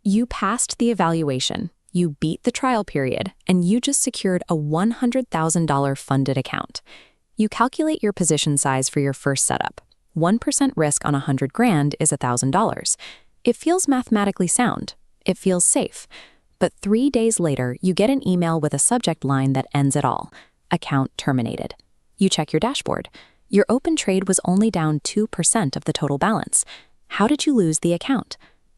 You passed the evaluation, you beat the trial period, and you just secured a $100,000 funded account. You calculate your position size for your first setup. 1% risk on $100,000 is $1,000. It feels mathematically sound. It feels safe. But 3 days later, you get an email with a subject line that ends it all. Account terminated. You check your dashboard. Your open trade was only down 2% of the total balance. How did you lose the account?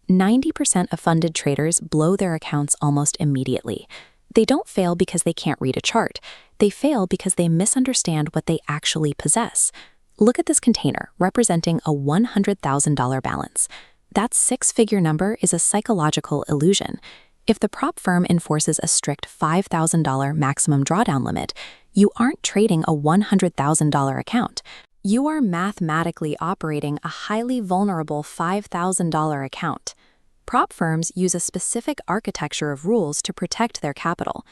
90% of funded traders blow their accounts almost immediately. They don't fail because they can't read a chart. They fail because they misunderstand what they actually possess. Look at this container representing a $100,000 balance. That six-figure number is a psychological illusion. If the prop firm enforces a strict $5,000 maximum drawdown limit, you aren't trading a $100,000 account. You are mathematically operating a highly vulnerable $5,000 account. Prop firms use a specific architecture of rules to protect their capital.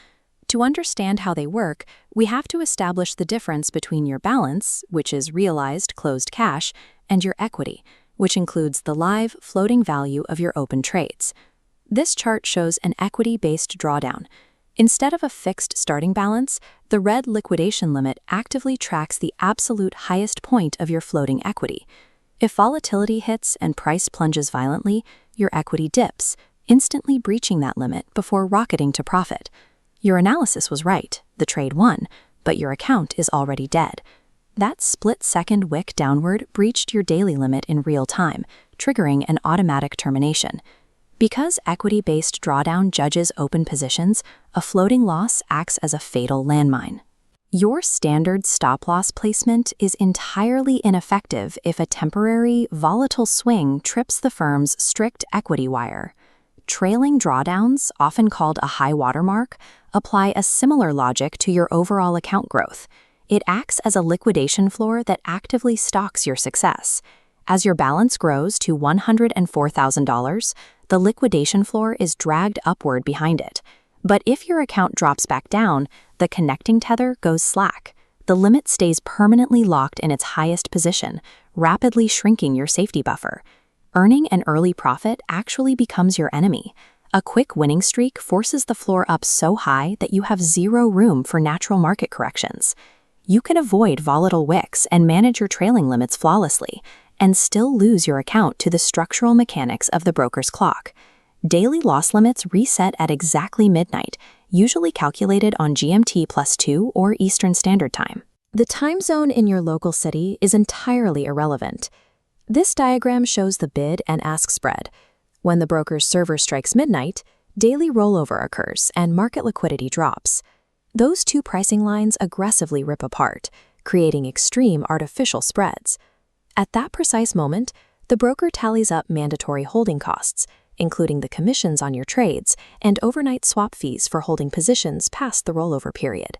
To understand how they work, we have to establish the difference between your balance, which is realized closed cash, and your equity, which includes the live floating value of your open trades. This chart shows an equity-based drawdown. Instead of a fixed starting balance, the red liquidation limit actively tracks the absolute highest point of your floating equity. If volatility hits and price plunges violently, your equity dips, instantly breaching that limit before rocketing to profit. Your analysis was right, the trade won, but your account is already dead. That split-second wick downward breached your daily limit in real time, triggering an automatic termination. Because equity-based drawdown judges open positions, a floating loss acts as a fatal landmine. Your standard stop-loss placement is entirely ineffective if a temporary, volatile swing trips the firm's strict equity wire. Trailing drawdowns, often called a high watermark, apply a similar logic to your overall account growth. It acts as a liquidation floor that actively stalks your success. As your balance grows to $104,000, the liquidation floor is dragged upward behind it. But if your account drops back down, the connecting tether goes slack. The limit stays permanently locked in its highest position, rapidly shrinking your safety buffer. Earning an early profit actually becomes your enemy. A quick winning streak forces the floor up so high that you have zero room for natural market corrections. You can avoid volatile wicks and manage your trailing limits flawlessly, and still lose your account to the structural mechanics of the broker's clock. Daily loss limits reset at exactly midnight, usually calculated on GMT +2 or Eastern Standard Time. The time zone in your local city is entirely irrelevant. This diagram shows the bid and ask spread. When the broker's server strikes midnight, daily rollover occurs and market liquidity drops. Those two pricing lines aggressively rip apart, creating extreme artificial spreads. At that precise moment, the broker tallies up mandatory holding costs, including the commissions on your trades and overnight swap fees for holding positions past the rollover period.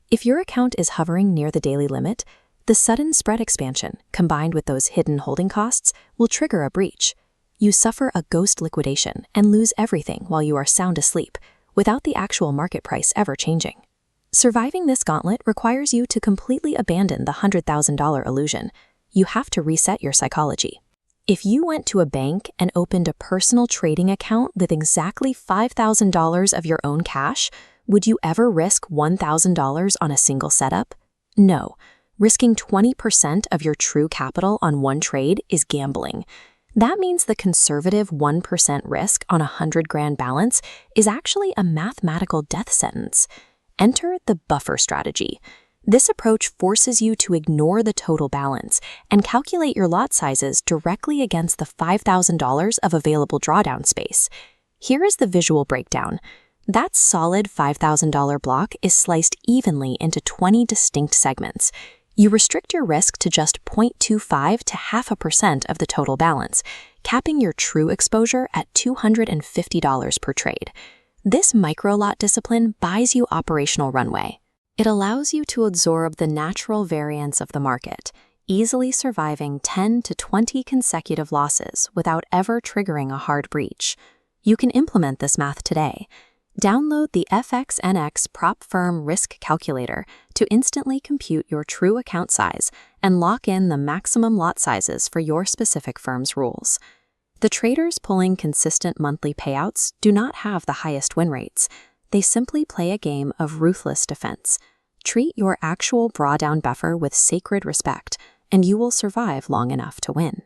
If your account is hovering near the daily limit, the sudden spread expansion, combined with those hidden holding costs, will trigger a breach. You suffer a ghost liquidation and lose everything while you are sound asleep, without the actual market price ever changing. Surviving this gauntlet requires you to completely abandon the $100,000 illusion. You have to reset your psychology. If you went to a bank and opened a personal trading account with exactly $5,000 of your own cash, would you ever risk $1,000 on a single setup? No. Risking 20% of your true capital on one trade is gambling. That means the conservative 1% risk on a $100,000 balance is actually a mathematical death sentence. Enter the buffer strategy. This approach forces you to ignore the total balance and calculate your lot sizes directly against the $5,000 of available drawdown space. Here is the visual breakdown. That solid $5,000 block is sliced evenly into 20 distinct segments. You restrict your risk to just 0.25 to 0.5% of the total balance, capping your true exposure at $250 per trade. This micro-lot discipline buys you operational runway. It allows you to absorb the natural variance of the market, easily surviving 10 to 20 consecutive losses without ever triggering a hard breach. You can implement this math today. Download the FXNX Prop Firm Risk Calculator to instantly compute your true account size and lock in the maximum lot sizes for your specific firm's rules. The traders pulling consistent monthly payouts do not have the highest win rates. They simply play a game of ruthless defense. Treat your actual drawdown buffer with sacred respect, and you will survive long enough to win.